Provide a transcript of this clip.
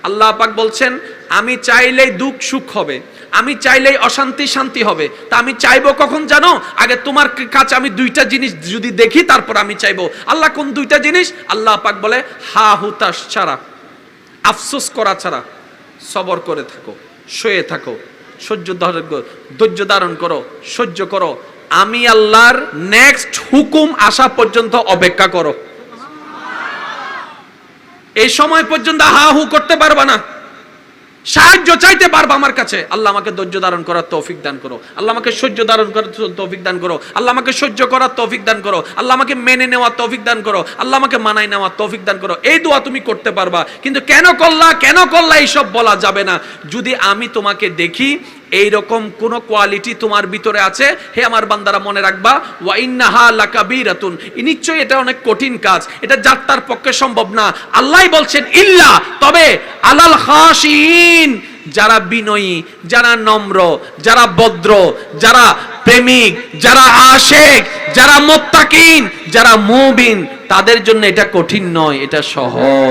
আল্লাহ পাক বলছেন আমি চাইলেই দুঃখ সুখ হবে, আমি চাইলেই অশান্তি শান্তি হবে। তা আমি চাইবো কখন জানো? আগে তোমার কাছে আমি দুইটা জিনিস যদি দেখি তারপর আমি চাইবো। আল্লাহ কোন দুইটা জিনিস? আল্লাহ পাক বলে হা হুতাশ ছাড়া, আফসোস করা ছাড়া। সবর করে থাকো, শুয়ে থাকো, ধৈর্য ধারণ করো, সহ্য করো, আমি আল্লাহর নেক্সট হুকুম আসা পর্যন্ত অপেক্ষা করো। এই সময় পর্যন্ত হা হু করতে পারবা না, সাহায্য চাইতে পারবা আমার কাছে। আল্লাহ আমাকে ধৈর্য ধারণ করার তৌফিক দান করো, আল্লাহ আমাকে সহ্য ধারণ করার তৌফিক দান করো, আল্লাহ আমাকে সহ্য করার তৌফিক দান করো, আল্লাহ আমাকে মেনে নেওয়ার তৌফিক দান করো, আল্লাহ আমাকে মানায় নেওয়ার তৌফিক দান করো। এই দোয়া তুমি করতে পারবা। কিন্তু কেন করলা এইসব বলা যাবে না। যদি আমি তোমাকে দেখি এইরকম কোন কোয়ালিটি তোমার ভিতরে আছে, হে আমার বান্দারা মনে রাখবা, ওয়া ইন্নাহা লাকাবীরাতুন, নিশ্চয়ই এটা অনেক কঠিন কাজ, এটা যার তার পক্ষে সম্ভব না। আল্লাহই বলছেন ইল্লা, তবে আলাল খাশিন, যারা বিনয়ী, যারা নম্র, যারা ভদ্র, যারা প্রেমিক, যারা আশিক, যারা মুত্তাকিন, যারা মুমিন, তাদের জন্য এটা কঠিন নয়, এটা সহজ।